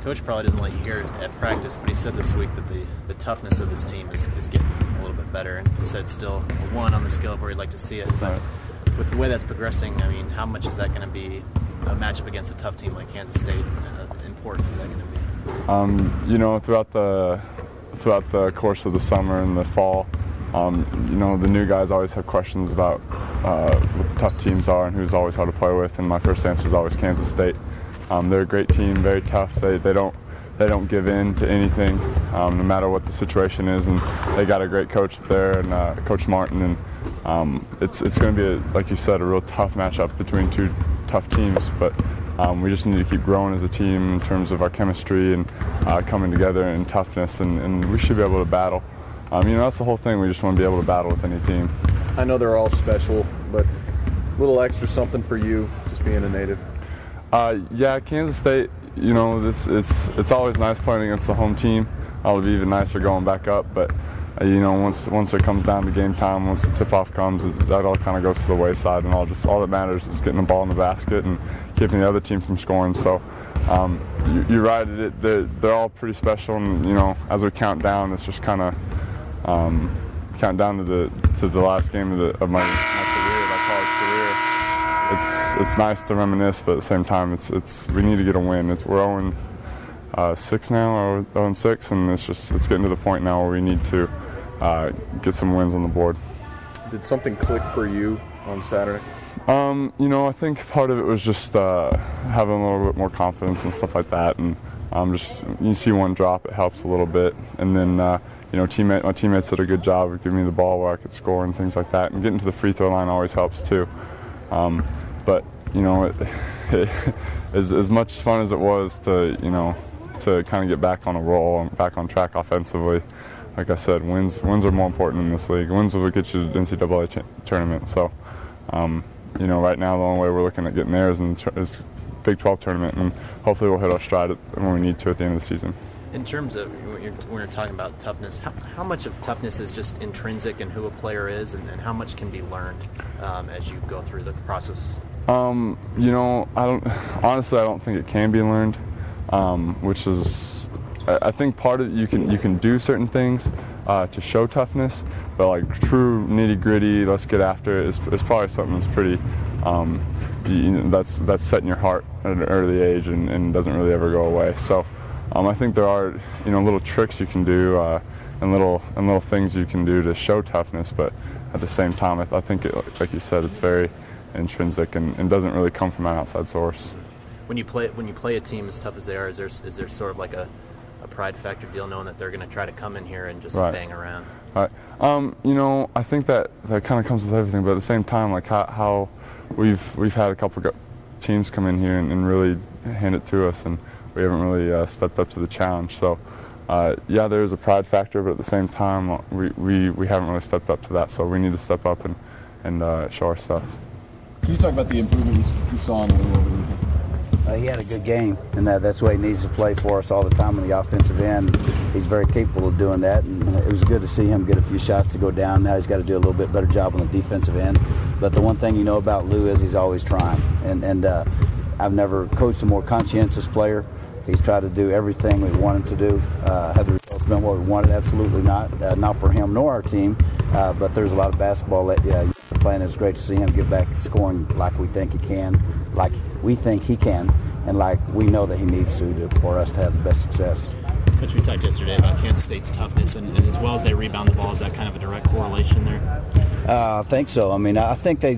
Coach probably doesn't let you hear it at practice, but he said this week that the toughness of this team is getting a little bit better, and he said still a 1 on the scale of where he'd like to see it. But with the way that's progressing, I mean, how much is that going to be a matchup against a tough team like Kansas State? Important is that going to be? You know, throughout the course of the summer and the fall, you know, the new guys always have questions about what the tough teams are and who's always hard to play with, and my first answer is always Kansas State. They're a great team, very tough. They don't give in to anything, no matter what the situation is, and they got a great coach up there, and Coach Martin, and it's going to be, like you said, a real tough matchup between two tough teams, but we just need to keep growing as a team in terms of our chemistry and coming together in toughness, and we should be able to battle. You know, that's the whole thing. We just want to be able to battle with any team. I know they're all special, but a little extra something for you, just being a native. Yeah, Kansas State, you know, it's always nice playing against the home team. It'll be even nicer going back up, but you know, once it comes down to game time, once the tip-off comes, that all kind of goes to the wayside, and all that matters is getting the ball in the basket and keeping the other team from scoring. So you're right, they're all pretty special, and you know, as we count down, it's just kind of count down to the last game of my career, my college career. It's nice to reminisce, but at the same time, we need to get a win. We're 0-6 now, or 0-6, and it's getting to the point now where we need to get some wins on the board. Did something click for you on Saturday? You know, I think part of it was just having a little bit more confidence and stuff like that, and just you see one drop, it helps a little bit, and then you know, my teammates did a good job of giving me the ball where I could score and things like that, and getting to the free throw line always helps too. But you know, as much fun as it was to kind of get back on a roll and back on track offensively, like I said, wins are more important in this league. Wins will get you to the NCAA tournament. So, you know, right now the only way we're looking at getting there is Big 12 tournament, and hopefully we'll hit our stride when we need to at the end of the season. In terms of when you're talking about toughness, how much of toughness is just intrinsic in who a player is, and how much can be learned as you go through the process? You know, I don't think it can be learned, which is, I think part of it, you can do certain things to show toughness, but like true nitty gritty, let's get after it is probably something that's pretty, you know, that's set in your heart at an early age and doesn't really ever go away. So I think there are, you know, little tricks you can do and little things you can do to show toughness, but at the same time, I think like you said, it's very intrinsic and doesn't really come from an outside source. When you play a team as tough as they are, is there sort of like a pride factor deal, knowing that they're going to try to come in here and just bang around? Right. You know, I think that kind of comes with everything, but at the same time, like how we've had a couple of teams come in here and really hand it to us, and we haven't really stepped up to the challenge. So yeah, there's a pride factor, but at the same time, we haven't really stepped up to that. So we need to step up and show our stuff. Can you talk about the improvement you saw in the over the weekend? He had a good game, and that's the way he needs to play for us all the time on the offensive end. He's very capable of doing that, and it was good to see him get a few shots to go down. Now he's got to do a little bit better job on the defensive end. But the one thing you know about Lou is he's always trying, and I've never coached a more conscientious player. He's tried to do everything we want him to do. Have the results been what we wanted? Absolutely not for him nor our team. But there's a lot of basketball that you're playing. It's great to see him get back scoring like we think he can, and like we know that he needs to for us to have the best success. Coach, we talked yesterday about Kansas State's toughness, and as well as they rebound the ball, is that kind of a direct correlation there? I think so. I mean, I think they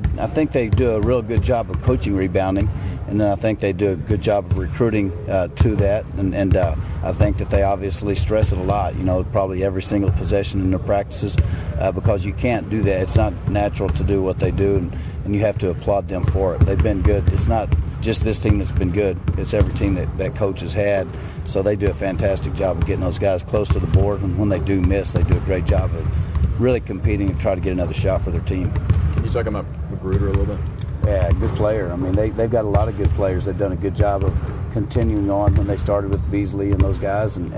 do a real good job of coaching rebounding, and then I think they do a good job of recruiting to that, and I think that they obviously stress it a lot. You know, probably every single possession in their practices, because you can't do that. It's not natural to do what they do, and you have to applaud them for it. They've been good. It's not just this team that's been good. It's every team that coach has had. So they do a fantastic job of getting those guys close to the board, and when they do miss, they do a great job of really competing and try to get another shot for their team. Can you talk about Magruder a little bit? Yeah, good player. I mean, they've got a lot of good players. They've done a good job of continuing on when they started with Beasley and those guys, and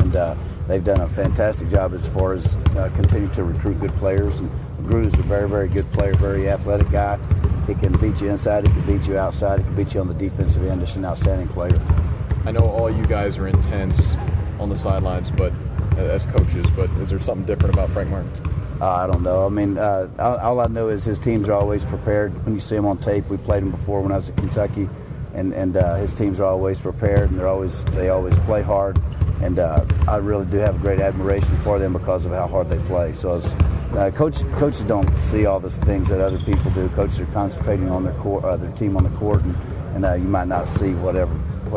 they've done a fantastic job as far as continuing to recruit good players. And Magruder's a very, very good player, very athletic guy. He can beat you inside, he can beat you outside, he can beat you on the defensive end. Just an outstanding player. I know all you guys are intense on the sidelines, but as coaches, but is there something different about Frank Martin? I don't know. I mean, all I know is his teams are always prepared. When you see him on tape, we played him before when I was at Kentucky, and his teams are always prepared, and they always play hard. And I really do have great admiration for them because of how hard they play. So coaches don't see all the things that other people do. Coaches are concentrating on their team on the court, and you might not see what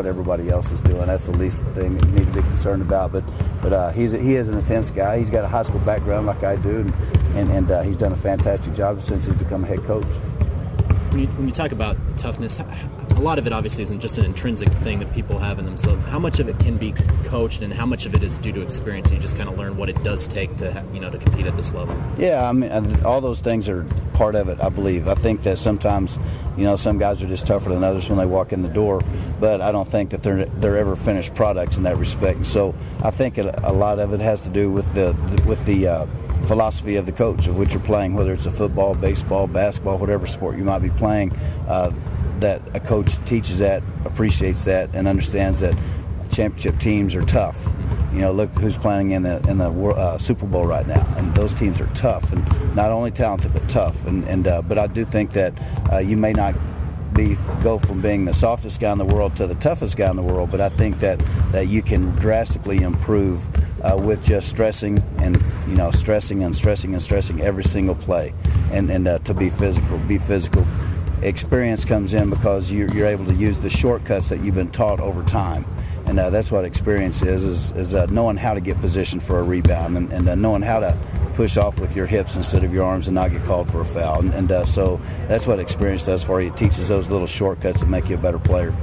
everybody else is doing. That's the least thing that you need to be concerned about. But he is an intense guy. He's got a high school background like I do, and he's done a fantastic job since he's become a head coach. When you talk about toughness, a lot of it obviously isn't just an intrinsic thing that people have in themselves. How much of it can be coached, and how much of it is due to experience? And you just kind of learn what it does take to to compete at this level. Yeah, I mean, all those things are part of it, I believe. I think that sometimes, some guys are just tougher than others when they walk in the door, but I don't think that they're ever finished products in that respect. And so I think a lot of it has to do with the philosophy of the coach, of which you're playing, whether it's a football, baseball, basketball, whatever sport you might be playing. That a coach teaches that, appreciates that, and understands that championship teams are tough. Look who's playing in the Super Bowl right now, and those teams are tough, and not only talented but tough. But I do think that you may not go from being the softest guy in the world to the toughest guy in the world, but I think that you can drastically improve with just stressing and stressing every single play, and to be physical. Experience comes in because you're able to use the shortcuts that you've been taught over time, and that's what experience is knowing how to get positioned for a rebound, and knowing how to push off with your hips instead of your arms and not get called for a foul, and so that's what experience does for you. It teaches those little shortcuts that make you a better player.